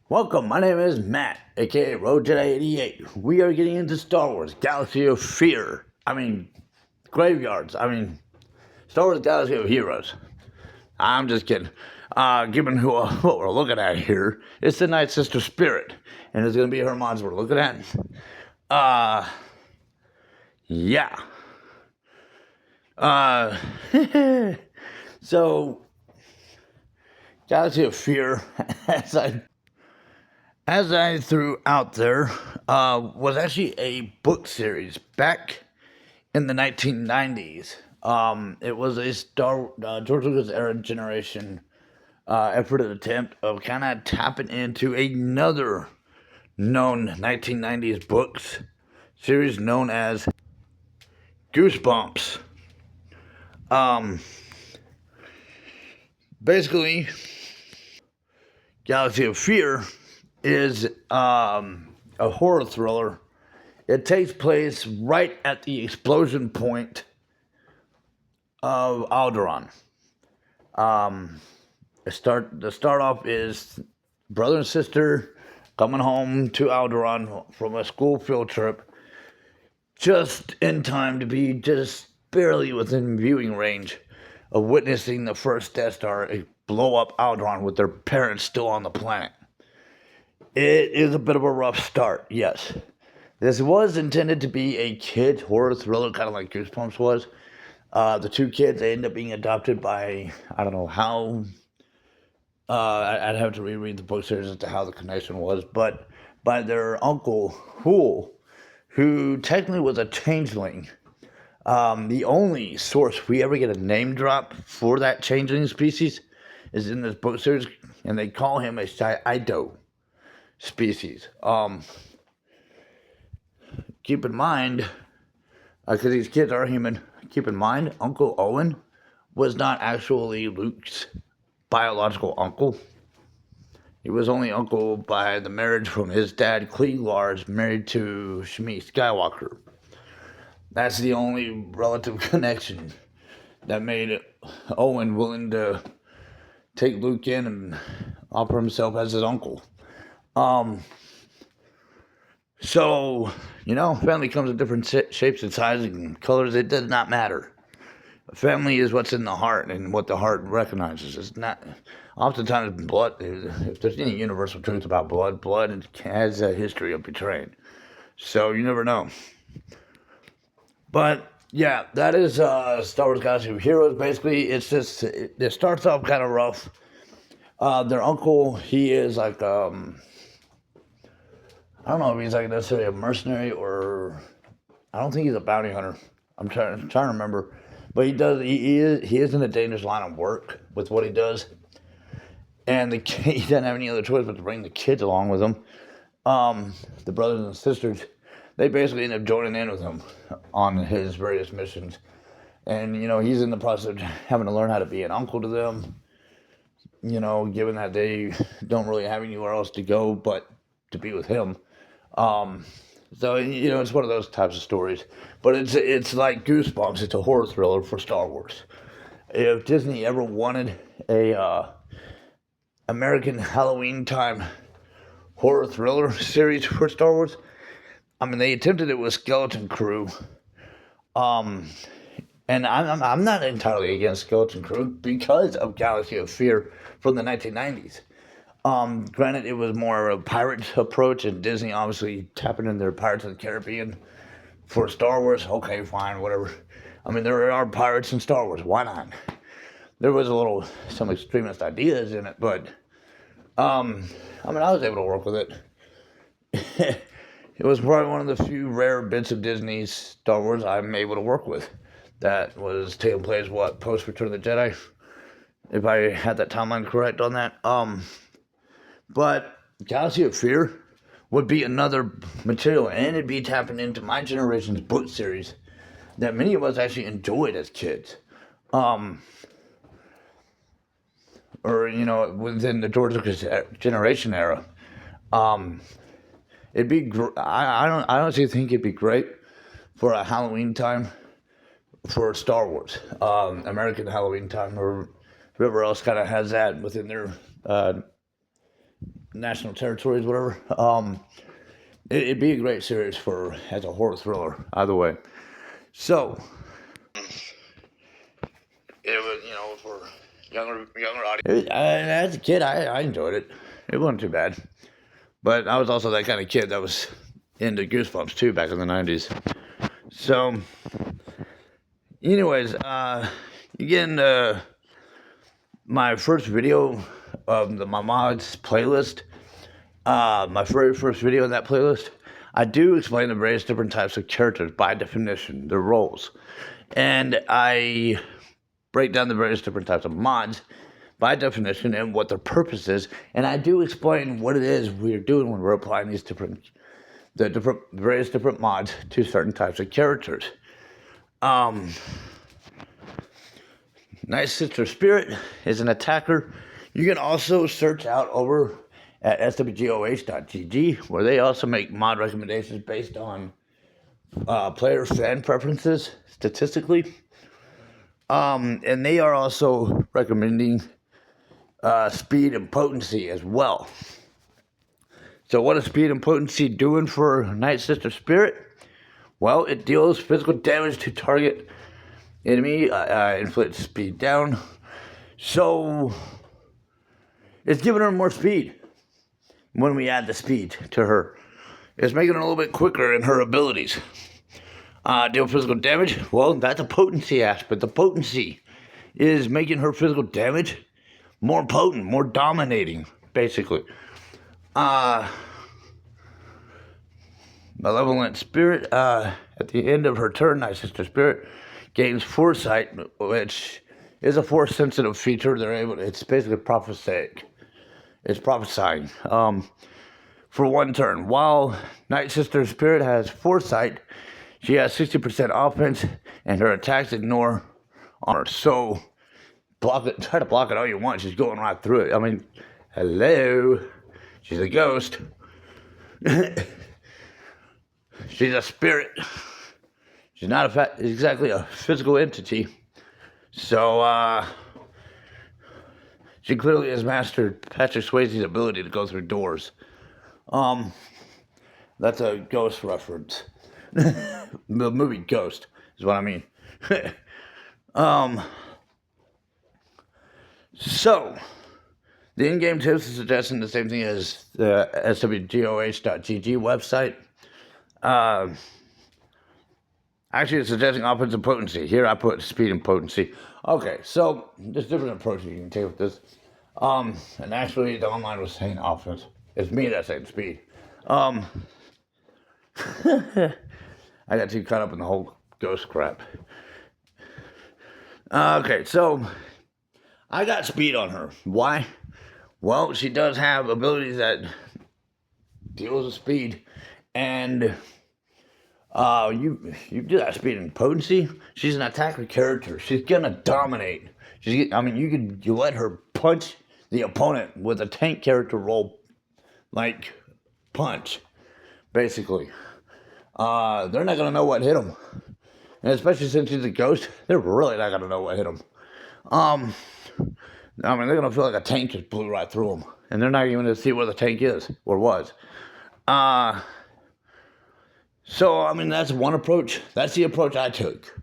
Welcome, my name is Matt, aka Road Jedi 88. We are getting into Star Wars Galaxy of Fear. Graveyards. Star Wars Galaxy of Heroes. I'm just kidding. Given what we're looking at here, it's the Nightsister spirit, and it's going to be her mods we're looking at. Yeah. So, Galaxy of Fear, as I threw out there, was actually a book series back in the 1990s. It was a George Lucas era generation effort and attempt of kind of tapping into another known 1990s books series known as Goosebumps. Basically, Galaxy of Fear is a horror thriller. It takes place right at the explosion point of Alderaan. The start off is brother and sister coming home to Alderaan from a school field trip, just in time to be just barely within viewing range of witnessing the first Death Star blow up Alderaan with their parents still on the planet. It is a bit of a rough start, yes. This was intended to be a kid horror thriller, kind of like Goosebumps was. The two kids, they end up being adopted by, I don't know how, I'd have to reread the book series as to how the connection was, but by their uncle, Hool, who technically was a changeling. The only source we ever get a name drop for that changeling species is in this book series, and they call him a Shiido species. Keep in mind, because these kids are human, keep in mind, Uncle Owen was not actually Luke's biological uncle. He was only uncle by the marriage from his dad, Cleaglar's, married to Shmi Skywalker. That's the only relative connection that made Owen willing to take Luke in and offer himself as his uncle. So, family comes in different shapes and sizes and colors. It does not matter. Family is what's in the heart and what the heart recognizes. It's not, oftentimes blood, if there's any universal truth about blood has a history of betraying. So you never know. But yeah, that is Star Wars Galaxy of Heroes. Basically, it starts off kind of rough. Their uncle, he is like, I don't know if he's like necessarily a mercenary or, I don't think he's a bounty hunter. I'm trying to remember. But he is in a dangerous line of work with what he does. And he doesn't have any other choice but to bring the kids along with him. The brothers and sisters, they basically end up joining in with him on his various missions. And, he's in the process of having to learn how to be an uncle to them. Given that they don't really have anywhere else to go but to be with him. So, it's one of those types of stories. But it's like Goosebumps. It's a horror thriller for Star Wars. If Disney ever wanted a American Halloween time horror thriller series for Star Wars, they attempted it with Skeleton Crew. And I'm not entirely against Skeleton Crew because of Galaxy of Fear from the 1990s. Granted, it was more of a pirate approach, and Disney obviously tapping in their Pirates of the Caribbean for Star Wars. Okay, fine, whatever. There are pirates in Star Wars. Why not? There was some extremist ideas in it, but I was able to work with it. It was probably one of the few rare bits of Disney's Star Wars I'm able to work with. That was taking place, post Return of the Jedi, if I had that timeline correct on that. But Galaxy of Fear would be another material, and it'd be tapping into my generation's book series that many of us actually enjoyed as kids. Or, within the George Lucas generation era. It'd be, I honestly think it'd be great for a Halloween time for Star Wars. American Halloween time, or whoever else kind of has that within their national territories, whatever. It'd be a great series as a horror thriller, either way. So, it was, for younger audience. As a kid, I enjoyed it. It wasn't too bad. But I was also that kind of kid that was into Goosebumps, too, back in the 90s. So, anyways, again, my first video of my mods playlist, my very first video in that playlist, I do explain the various different types of characters by definition, their roles. And I break down the various different types of mods by definition and what their purpose is. And I do explain what it is we're doing when we're applying these various different mods to certain types of characters. Nightsister Spirit is an attacker. You can also search out over at swgoh.gg, where they also make mod recommendations based on player fan preferences statistically. And they are also recommending speed and potency as well. So what is speed and potency doing for Nightsister Spirit? Well, it deals physical damage to target enemy, inflicts speed down. So it's giving her more speed when we add the speed to her. It's making her a little bit quicker in her abilities. Deal physical damage. Well, that's a potency aspect. The potency is making her physical damage more potent, more dominating, basically. Malevolent Spirit, at the end of her turn, Nightsister Spirit gains foresight, which is a force-sensitive feature. It's basically prophesic. It's prophesying. For one turn. While Nightsister Spirit has foresight, she has 60% offense, and her attacks ignore armor. So, try to block it all you want. She's going right through it. I mean, hello. She's a ghost. She's a spirit. She's not exactly a physical entity. So, she clearly has mastered Patrick Swayze's ability to go through doors. That's a Ghost reference. The movie Ghost is what I mean. So, the in-game tips is suggesting the same thing as the swgoh.gg website. Actually, it's suggesting offensive potency. Here I put speed and potency. Okay, so there's different approaches you can take with this. And actually, the online was saying offense. It's me that's saying speed. I got too caught up in the whole ghost crap. Okay, so I got speed on her. Why? Well, she does have abilities that deals with speed, and you do that speed and potency. She's an attacker character. She's gonna dominate. You let her punch the opponent with a tank character role, like punch, basically. They're not gonna know what hit them, and especially since she's a ghost, they're really not gonna know what hit them. They're gonna feel like a tank just blew right through them, and they're not even gonna see where the tank is or was. So, that's one approach. That's the approach I took.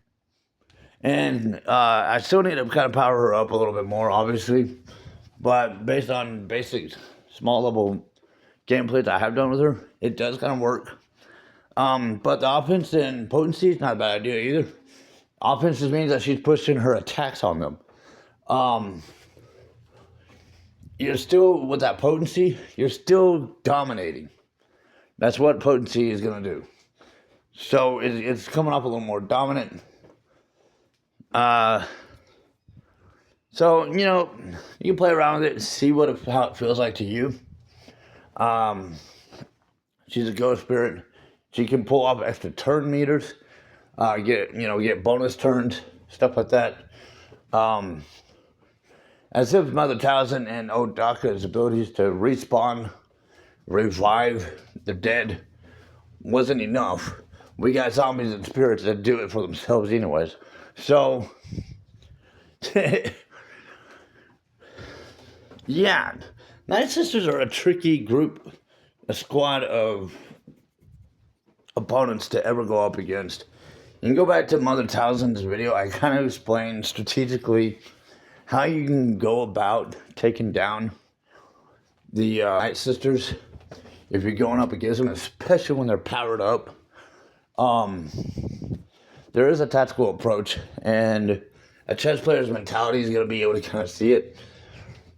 And I still need to kind of power her up a little bit more, obviously. But based on basic, small level gameplay that I have done with her, it does kind of work. But the offense and potency is not a bad idea either. Offense just means that she's pushing her attacks on them. You're still, with that potency, you're still dominating. That's what potency is going to do. So it's coming up a little more dominant. So, you can play around with it and see how it feels like to you. She's a ghost spirit. She can pull off extra turn meters, get bonus turns, stuff like that. As if Mother Taliesin and Odaka's abilities to respawn, revive the dead wasn't enough. We got zombies and spirits that do it for themselves anyways. So, yeah, Nightsisters are a tricky group, a squad of opponents to ever go up against. You can go back to Mother Townsend's video. I kind of explained strategically how you can go about taking down the Nightsisters if you're going up against them, especially when they're powered up. There is a tactical approach, and a chess player's mentality is going to be able to kind of see it.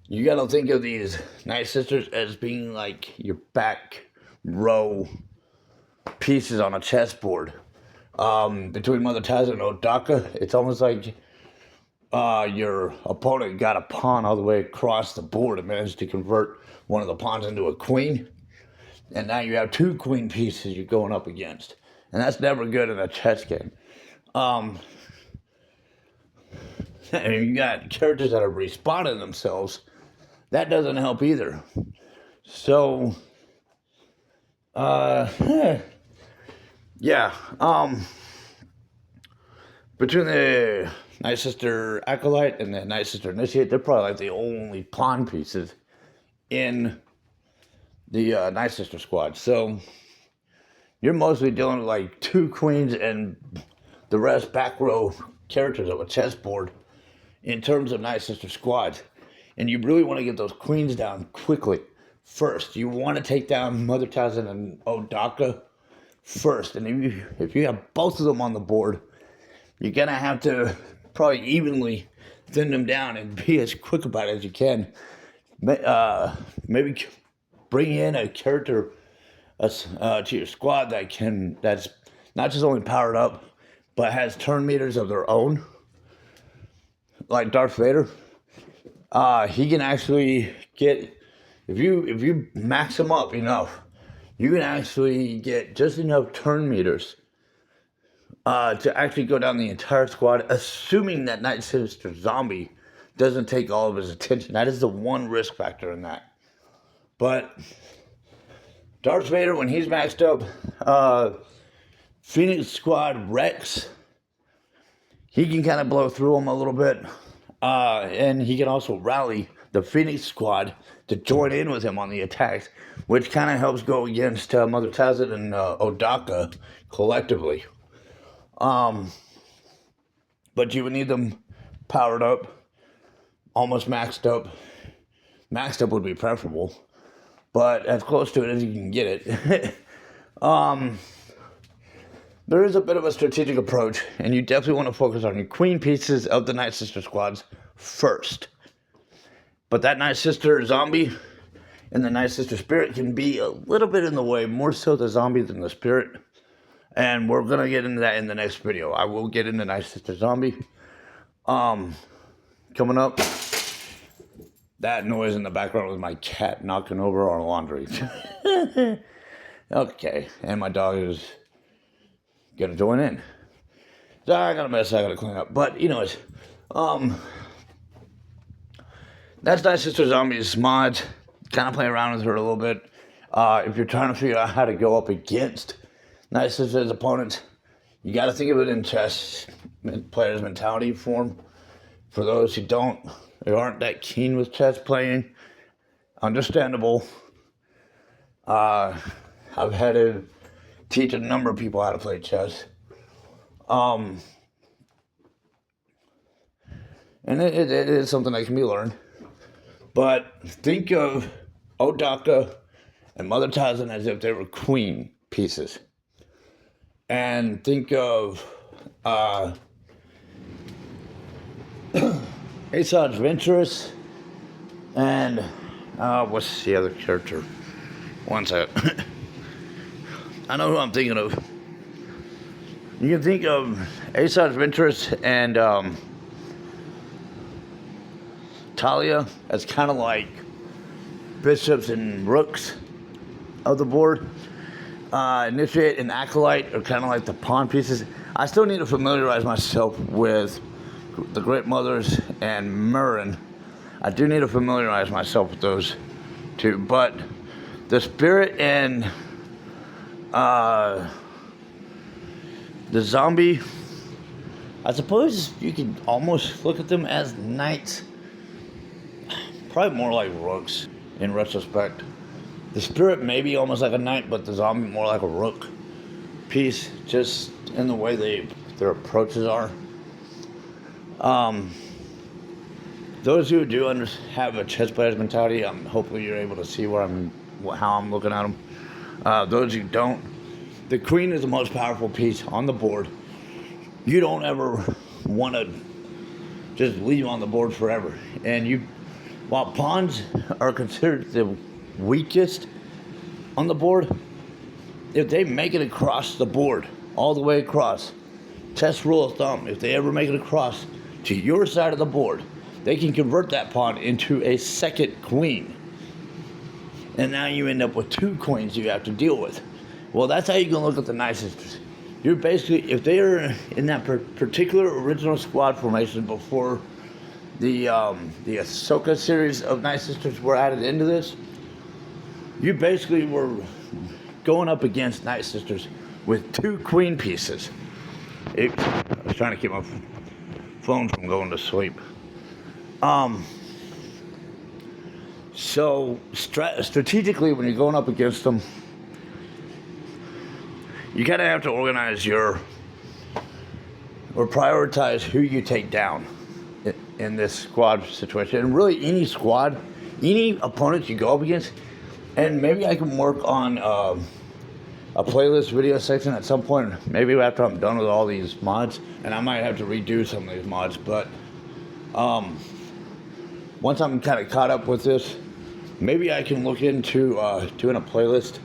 You got to think of these Nightsisters as being like your back row pieces on a chessboard. Between Mother Townsend and Odaka, it's almost like your opponent got a pawn all the way across the board and managed to convert one of the pawns into a queen. And now you have two queen pieces you're going up against. And that's never good in a chess game. And you got characters that are respawning themselves. That doesn't help either. So, yeah. Between the Nightsister Acolyte and the Nightsister Initiate, they're probably like the only pawn pieces in the Nightsister squad. So you're mostly dealing with like two queens and the rest back row characters of a chessboard in terms of Nightsister squads. And you really want to get those queens down quickly first. You want to take down Mother Townsend and Odaka first. And if you have both of them on the board, you're going to have to probably evenly thin them down and be as quick about it as you can. Maybe bring in a character to your squad that's not just only powered up, but has turn meters of their own, like Darth Vader. He can actually get, if you max him up enough, you can actually get just enough turn meters to actually go down the entire squad, assuming that Nightsister Zombie doesn't take all of his attention. That is the one risk factor in that. But Darth Vader, when he's maxed up, Phoenix Squad Rex, he can kind of blow through them a little bit. And he can also rally the Phoenix Squad to join in with him on the attacks, which kind of helps go against Mother Townsend and Odaka collectively. But you would need them powered up, almost maxed up. Maxed up would be preferable, but as close to it as you can get it. There is a bit of a strategic approach, and you definitely want to focus on your queen pieces of the Nightsister squads first. But that Nightsister zombie and the Nightsister spirit can be a little bit in the way, more so the zombie than the spirit. And we're going to get into that in the next video. I will get into Nightsister zombie. Coming up, that noise in the background was my cat knocking over our laundry. Okay, and my dog is gonna join in. So I got a mess I gotta clean up. But anyways, that's Nightsister Zombie's mod. Kind of play around with her a little bit. If you're trying to figure out how to go up against Nightsister's opponents, you got to think of it in chess players' mentality form. For those who aren't that keen with chess playing, understandable. I've had to teach a number of people how to play chess. And it is something that can be learned. But think of Odaka and Mother Townsend as if they were queen pieces. And think of Ace Adventurous and what's the other character? One sec. I know who I'm thinking of. You can think of Ace Adventurous and Talia as kind of like bishops and rooks of the board. Initiate and Acolyte are kind of like the pawn pieces. I still need to familiarize myself with the Great Mothers and Merrin. I do need to familiarize myself with those two. But the Spirit and the Zombie, I suppose you could almost look at them as knights. Probably more like rooks in retrospect. The spirit may be almost like a knight, but the zombie more like a rook piece, just in the way their approaches are. Those who do have a chess player's mentality, hopefully you're able to see how I'm looking at them. Those who don't, the queen is the most powerful piece on the board. You don't ever want to just leave on the board forever. And while pawns are considered the weakest on the board, if they make it across the board, all the way across, chess rule of thumb, if they ever make it across to your side of the board, they can convert that pawn into a second queen. And now you end up with 2 queens you have to deal with. Well, that's how you can look at the Nightsisters. You're basically, if they are in that particular original squad formation before the Ahsoka series of Nightsisters were added into this, you basically were going up against Nightsisters with 2 queen pieces. I was trying to keep my phone from going to sleep. So strategically, when you're going up against them, you kind of have to organize or prioritize who you take down in this squad situation. And really, any squad, any opponent you go up against, and maybe I can work on a playlist video section at some point, maybe after I'm done with all these mods, and I might have to redo some of these mods, but once I'm kind of caught up with this, maybe I can look into doing a playlist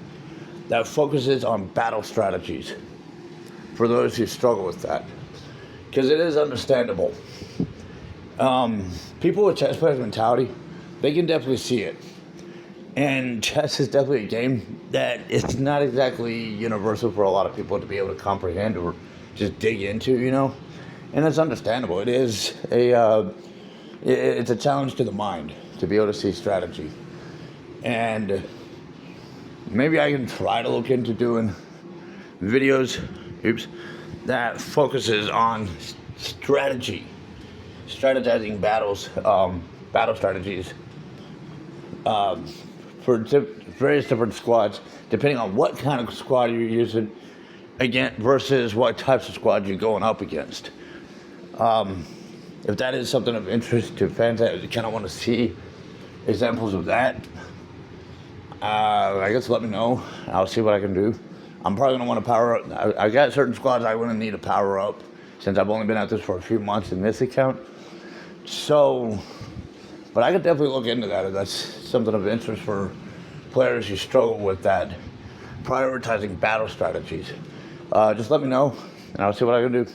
that focuses on battle strategies for those who struggle with that, because it is understandable. People with chess players mentality, they can definitely see it, and chess is definitely a game that it's not exactly universal for a lot of people to be able to comprehend or just dig into, and it's understandable. It is it's a challenge to the mind to be able to see strategy, and maybe I can try to look into doing videos that focuses on strategizing battles, battle strategies for various different squads, depending on what kind of squad you're using again versus what types of squads you're going up against. If that is something of interest to fans that kind of want to see examples of that, I guess let me know. I'll see what I can do. I'm probably going to want to power up. I got certain squads I want to need to power up since I've only been at this for a few months in this account. So, but I could definitely look into that if that's something of interest for players who struggle with that, prioritizing battle strategies. Just let me know, and I'll see what I can do.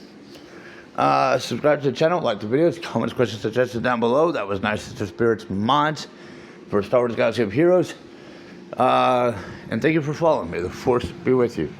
Subscribe to the channel, like the videos, comments, questions, suggestions down below. That was Nightsister Spirits Mods for Star Wars Galaxy of Heroes. And thank you for following me. The Force be with you.